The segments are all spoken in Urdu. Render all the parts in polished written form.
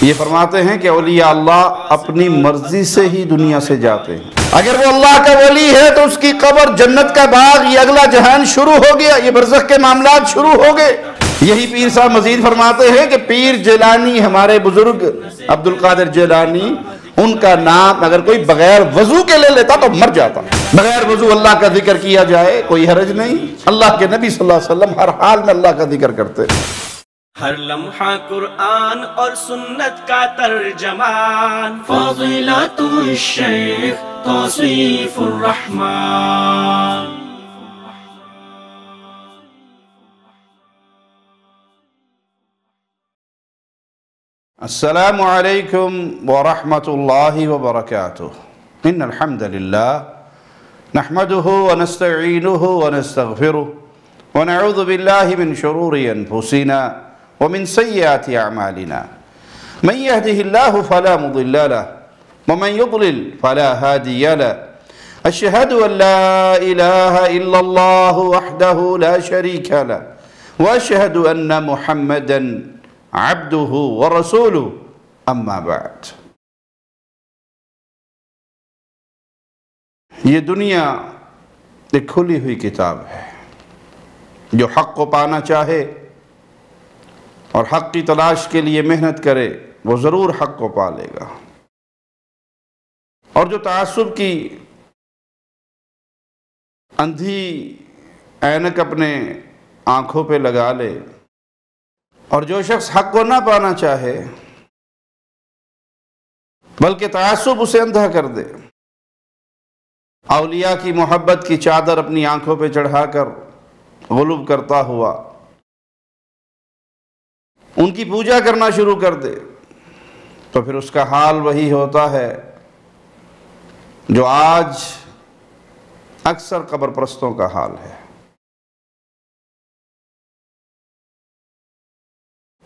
یہ فرماتے ہیں کہ اولیاء اللہ اپنی مرضی سے ہی دنیا سے جاتے ہیں۔ اگر وہ اللہ کا ولی ہے تو اس کی قبر جنت کا باغ، یہ اگلا جہان شروع ہو گیا، یہ برزخ کے معاملات شروع ہو گئے۔ یہی پیر صاحب مزید فرماتے ہیں کہ پیر جیلانی، ہمارے بزرگ عبد القادر جیلانی، ان کا نام اگر کوئی بغیر وضو کے لے لیتا تو مر جاتا۔ بغیر وضو اللہ کا ذکر کیا جائے کوئی حرج نہیں، اللہ کے نبی صلی اللہ علیہ وسلم ہر حال میں اللہ کا ذکر کرتے۔ ہر لمحہ قرآن اور سنت کا ترجمان، فضیلت الشیخ توصیف الرحمن۔ السلام علیکم ورحمۃ اللہ وبرکاتہ۔ ان الحمد للہ نحمده ونستعینه ونستغفره ونعوذ باللہ من شرور انفسنا ومن سیئات اعمالنا من يهده الله فلا مضل له ومن يضلل فلا هادي له اشهد ان لا اله الا الله وحده لا شريك له واشهد ان محمدا عبده ورسوله اما بعد۔ یہ دنیا ایک کھلی ہوئی کتاب ہے، جو حق کو پانا چاہے اور حق کی تلاش کے لیے محنت کرے وہ ضرور حق کو پا لے گا، اور جو تعصب کی اندھی اینک اپنے آنکھوں پہ لگا لے اور جو شخص حق کو نہ پانا چاہے بلکہ تعصب اسے اندھا کر دے، اولیاء کی محبت کی چادر اپنی آنکھوں پہ چڑھا کر غلب کرتا ہوا ان کی پوجا کرنا شروع کر دے، تو پھر اس کا حال وہی ہوتا ہے جو آج اکثر قبر پرستوں کا حال ہے۔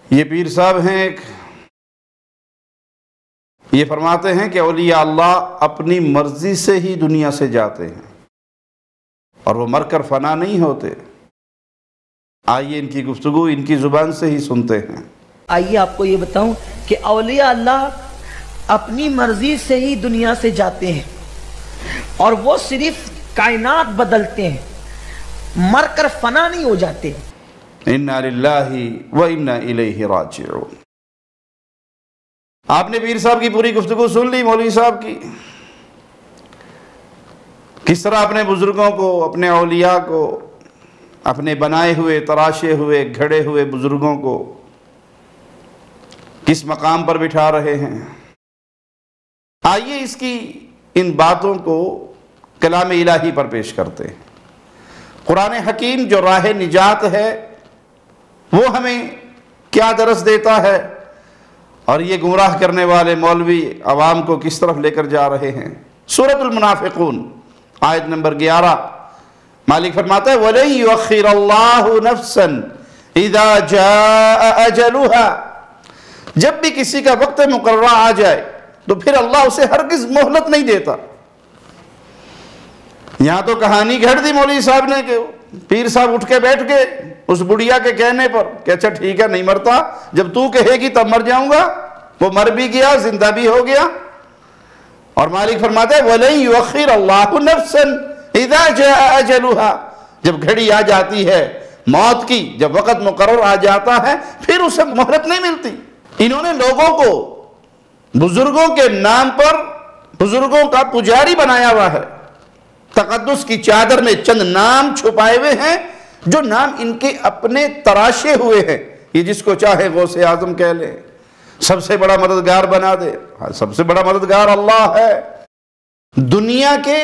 یہ پیر صاحب ہیں ایک، یہ فرماتے ہیں کہ اولیاء اللہ اپنی مرضی سے ہی دنیا سے جاتے ہیں اور وہ مر کر فنا نہیں ہوتے۔ آئیے ان کی گفتگو ان کی زبان سے ہی سنتے ہیں۔ آئیے آپ کو یہ بتاؤں کہ اولیاء اللہ اپنی مرضی سے ہی دنیا سے جاتے ہیں اور وہ صرف کائنات بدلتے ہیں، مر کر فنا نہیں ہو جاتے۔ اِنَّا لِلَّهِ وَإِنَّا إِلَيْهِ رَاجِعُونَ۔ آپ نے پیر صاحب کی پوری گفتگو سن لی، مولوی صاحب کی، کس طرح اپنے بزرگوں کو، اپنے اولیاء کو، اپنے بنائے ہوئے تراشے ہوئے گھڑے ہوئے بزرگوں کو کس مقام پر بٹھا رہے ہیں۔ آئیے اس کی ان باتوں کو کلام الہی پر پیش کرتے ہیں۔ قرآن حکیم جو راہ نجات ہے وہ ہمیں کیا درس دیتا ہے، اور یہ گمراہ کرنے والے مولوی عوام کو کس طرف لے کر جا رہے ہیں۔ سورۃ المنافقون آیت نمبر 11، مالک فرماتا ہے وَلَن يُؤَخِّرَ اللَّهُ نَفْسًا إِذَا جَاءَ أَجَلُهَا، جب بھی کسی کا وقت مقررہ آ جائے تو پھر اللہ اسے ہرگز مہلت نہیں دیتا۔ یہاں تو کہانی گھڑ دی مولوی صاحب نے کہ پیر صاحب اٹھ کے بیٹھ گئے اس بڑھیا کے کہنے پر کہ اچھا ٹھیک ہے نہیں مرتا، جب تو کہے گی تب مر جاؤں گا۔ وہ مر بھی گیا، زندہ بھی ہو گیا، اور مالک فرماتا ہے وَلَن يُؤَخِّرَ اللَّهُ نَفْسًا إِذَا جَاءَ أَجَلُهَا، جب گھڑی آ جاتی ہے موت کی، جب وقت مقرر آ جاتا ہے پھر اسے مہلت نہیں ملتی۔ انہوں نے لوگوں کو بزرگوں کے نام پر بزرگوں کا پجاری بنایا ہوا ہے، تقدس کی چادر میں چند نام چھپائے ہوئے ہیں جو نام ان کے اپنے تراشے ہوئے ہیں۔ یہ جس کو چاہے غوث اعظم کہہ لے، سب سے بڑا مددگار بنا دے، سب سے بڑا مددگار اللہ ہے۔ دنیا کے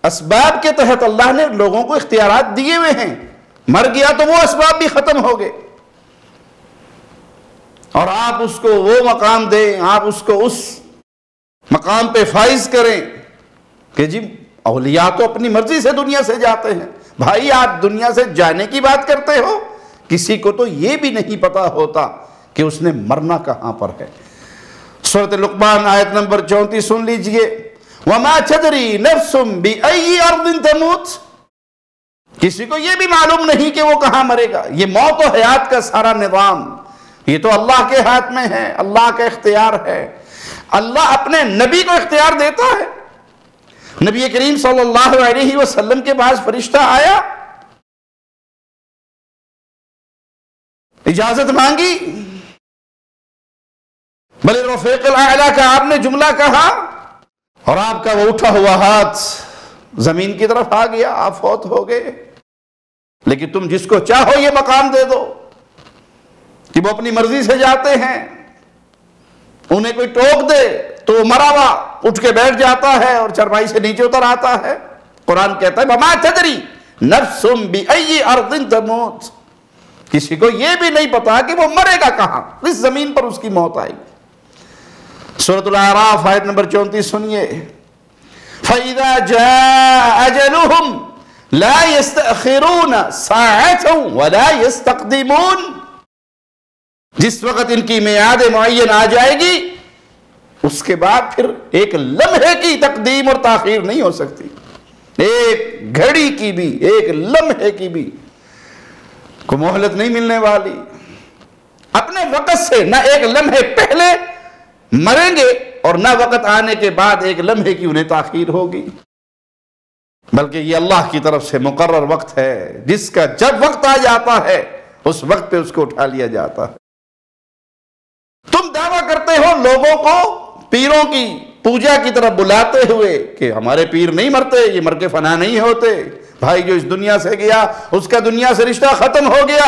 اسباب کے تحت اللہ نے لوگوں کو اختیارات دیے ہوئے ہیں، مر گیا تو وہ اسباب بھی ختم ہو گئے، اور آپ اس کو وہ مقام دیں، آپ اس کو اس مقام پہ فائز کریں کہ جی اولیاء تو اپنی مرضی سے دنیا سے جاتے ہیں۔ بھائی آپ دنیا سے جانے کی بات کرتے ہو، کسی کو تو یہ بھی نہیں پتا ہوتا کہ اس نے مرنا کہاں پر ہے۔ سورۃ لقمان آیت نمبر 34 سن لیجئے، وَمَا تَدْرِي نَفْسٌ بِأَيِّ أَرْضٍ تَمُوتُ، کسی کو یہ بھی معلوم نہیں کہ وہ کہاں مرے گا۔ یہ موت و حیات کا سارا نظام، یہ تو اللہ کے ہاتھ میں ہے، اللہ کا اختیار ہے۔ اللہ اپنے نبی کو اختیار دیتا ہے۔ نبی کریم صلی اللہ علیہ وسلم کے پاس فرشتہ آیا، اجازت مانگی، بل رفیق الاعلیٰ کا آپ نے جملہ کہا، اور آپ کا وہ اٹھا ہوا ہاتھ زمین کی طرف آ گیا، آپ فوت ہو گئے۔ لیکن تم جس کو چاہو یہ مقام دے دو کہ وہ اپنی مرضی سے جاتے ہیں، انہیں کوئی ٹوک دے تو وہ مرا ہوا اٹھ کے بیٹھ جاتا ہے اور چرپائی سے نیچے اتر آتا ہے۔ قرآن کہتا ہے وَمَا تَدْرِي نَفْسٌ بِأَيِّ أَرْضٍ تَمُوتُ، کسی کو یہ بھی نہیں پتا کہ وہ مرے گا کہاں، کس زمین پر اس کی موت آئے گی۔ سورۃ الاعراف آیت نمبر 34 سنیے، فَإِذَا جَاءَ أَجَلُهُمْ لَا يَسْتَأْخِرُونَ سَاعَةً وَلَا يَسْتَقْدِمُونَ، جس وقت ان کی میعاد معین آ جائے گی اس کے بعد پھر ایک لمحے کی تقدیم اور تاخیر نہیں ہو سکتی، ایک گھڑی کی بھی، ایک لمحے کی بھی کو مہلت نہیں ملنے والی۔ اپنے وقت سے نہ ایک لمحے پہلے مریں گے اور نہ وقت آنے کے بعد ایک لمحے کی انہیں تاخیر ہوگی، بلکہ یہ اللہ کی طرف سے مقرر وقت ہے، جس کا جب وقت آ جاتا ہے اس وقت پہ اس کو اٹھا لیا جاتا ہے۔ تم دعویٰ کرتے ہو لوگوں کو پیروں کی پوجا کی طرف بلاتے ہوئے کہ ہمارے پیر نہیں مرتے، یہ مر کے فنا نہیں ہوتے۔ بھائی جو اس دنیا سے گیا اس کا دنیا سے رشتہ ختم ہو گیا،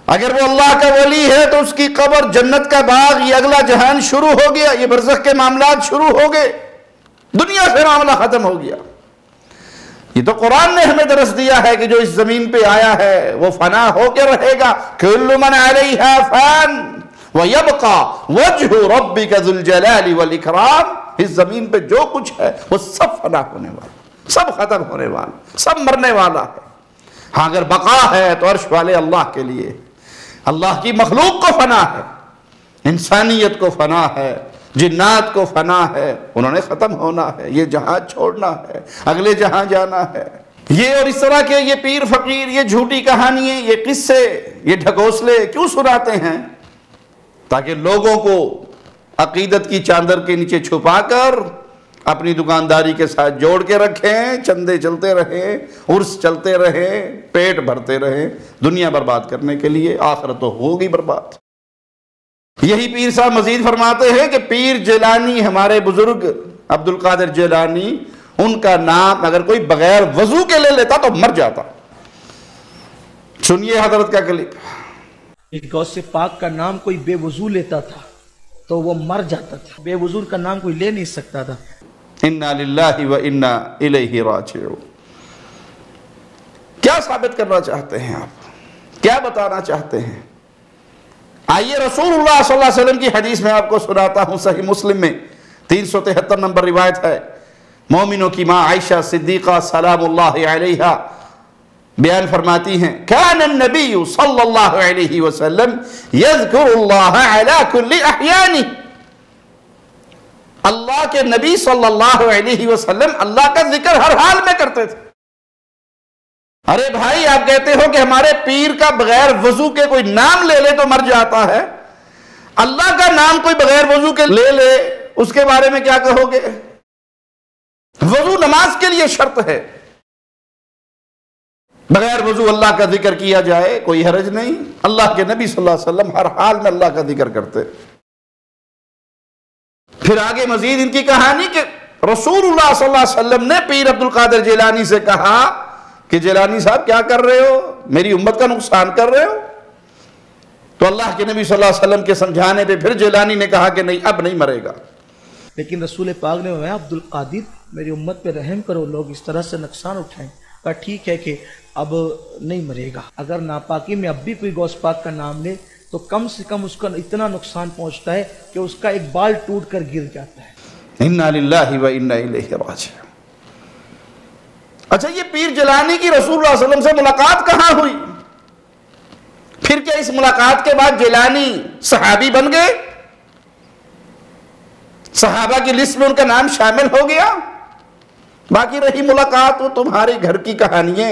اگر وہ اللہ کا ولی ہے تو اس کی قبر جنت کا باغ، یہ اگلا جہان شروع ہو گیا، یہ برزخ کے معاملات شروع ہو گئے، دنیا سے معاملہ ختم ہو گیا۔ یہ تو قرآن نے ہمیں درس دیا ہے کہ جو اس زمین پہ آیا ہے وہ فنا ہو کے رہے گا، کل من علیہا فان وَيَبْقَى وَجْهُ رَبِّكَ ذُو الْجَلَالِ وَالْإِكْرَامِ، اس زمین پہ جو کچھ ہے وہ سب فنا ہونے والا، سب ختم ہونے والا، سب مرنے والا ہے۔ ہاں اگر بقا ہے تو عرش والے اللہ کے لیے، اللہ کی مخلوق کو فنا ہے، انسانیت کو فنا ہے، جنات کو فنا ہے، انہوں نے ختم ہونا ہے، یہ جہاں چھوڑنا ہے، اگلے جہاں جانا ہے۔ یہ اور اس طرح کے یہ پیر فقیر، یہ جھوٹی کہانیاں، یہ قصے، یہ ڈھکوسلے کیوں سناتے ہیں؟ تاکہ لوگوں کو عقیدت کی چادر کے نیچے چھپا کر اپنی دکانداری کے ساتھ جوڑ کے رکھیں، چندے چلتے رہیں، عرس چلتے رہیں، پیٹ بھرتے رہیں، دنیا برباد کرنے کے لیے، آخرت تو ہوگی برباد۔ یہی پیر صاحب مزید فرماتے ہیں کہ پیر جیلانی، ہمارے بزرگ عبد القادر جیلانی، ان کا نام اگر کوئی بغیر وضو کے لے لیتا تو مر جاتا۔ سنیے حضرت کا کلپ۔ غوث پاک کا نام کوئی بے وضو لیتا تھا تو وہ مر جاتا تھا، بے وضو کا نام کوئی لے نہیں سکتا تھا۔ انا للہ و انا الیہ راجعون۔ کیا ثابت کرنا چاہتے ہیں آپ؟ کیا بتانا چاہتے ہیں؟ آئیے رسول اللہ صلی اللہ علیہ وسلم کی حدیث میں آپ کو سناتا ہوں، صحیح مسلم میں 373 نمبر روایت ہے، مومنوں کی ماں عائشہ صدیقہ سلام اللہ علیہا بیان فرماتی ہیں، کان النبی صلی اللہ علیہ وسلم یذکر اللہ علی کل احیانہ، اللہ کے نبی صلی اللہ علیہ وسلم اللہ کا ذکر ہر حال میں کرتے تھے۔ ارے بھائی آپ کہتے ہو کہ ہمارے پیر کا بغیر وضو کے کوئی نام لے لے تو مر جاتا ہے، اللہ کا نام کوئی بغیر وضو کے لے لے اس کے بارے میں کیا کہو گے؟ وضو نماز کے لیے شرط ہے، بغیر وضو اللہ کا ذکر کیا جائے کوئی حرج نہیں۔ اللہ کے نبی صلی اللہ علیہ وسلم ہر حال میں اللہ کا ذکر کرتے۔ پھر آگے مزید ان کی کہانی کہ رسول اللہ صلی اللہ علیہ وسلم نے پیر عبد القادر جیلانی سے کہا کہ جیلانی صاحب کیا کر رہے ہو، میری امت کا نقصان کر رہے ہو؟ تو اللہ کے نبی صلی اللہ علیہ وسلم کے سمجھانے پہ پھر جیلانی نے کہا کہ نہیں، اب نہیں مرے گا۔ لیکن رسول پاک نے فرمایا عبد القادر میری امت پہ رحم کرو، لوگ اس طرح سے نقصان اٹھائیں۔ کہا ٹھیک ہے کہ اب نہیں مرے گا، اگر ناپاکی میں اب بھی کوئی غوث پاک کا نام لے تو کم سے کم اس کا اتنا نقصان پہنچتا ہے کہ اس کا ایک بال ٹوٹ کر گر جاتا ہے۔ انا للہ و انا الیہ راجعون۔ اچھا یہ پیر جیلانی کی رسول اللہ صلی اللہ علیہ وسلم سے ملاقات کہاں ہوئی؟ پھر کیا اس ملاقات کے بعد جیلانی صحابی بن گئے؟ صحابہ کی لسٹ میں ان کا نام شامل ہو گیا؟ باقی رہی ملاقات وہ تمہارے گھر کی کہانیاں،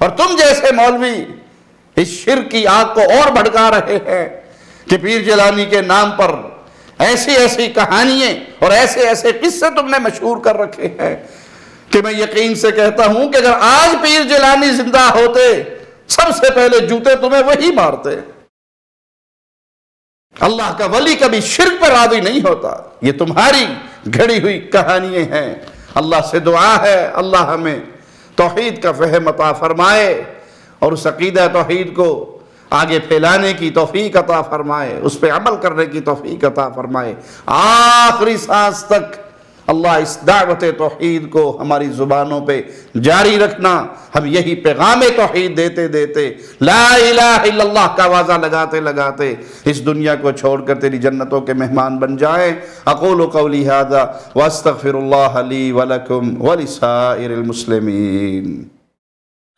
اور تم جیسے مولوی اس شرک کی آگ کو اور بھڑکا رہے ہیں کہ پیر جیلانی کے نام پر ایسی ایسی کہانیاں اور ایسے ایسے قصے تم نے مشہور کر رکھے ہیں کہ میں یقین سے کہتا ہوں کہ اگر آج پیر جیلانی زندہ ہوتے سب سے پہلے جوتے تمہیں وہی مارتے۔ اللہ کا ولی کبھی شرک پر راضی نہیں ہوتا، یہ تمہاری گھڑی ہوئی کہانیاں ہیں۔ اللہ سے دعا ہے اللہ ہمیں توحید کا فہم عطا فرمائے اور اس عقیدہ توحید کو آگے پھیلانے کی توفیق عطا فرمائے، اس پہ عمل کرنے کی توفیق عطا فرمائے، آخری سانس تک اللہ اس دعوت توحید کو ہماری زبانوں پہ جاری رکھنا، ہم یہی پیغام توحید دیتے دیتے لا الہ الا اللہ کا آوازہ لگاتے لگاتے اس دنیا کو چھوڑ کر تیری جنتوں کے مہمان بن جائیں۔ اقول قولی ھذا واستغفر اللہ لی ولکم ولسائر المسلمین۔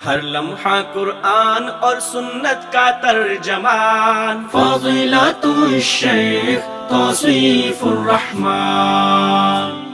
ہر لمحہ قرآن اور سنت کا ترجمان، فضیلت الشیخ توصیف الرحمن۔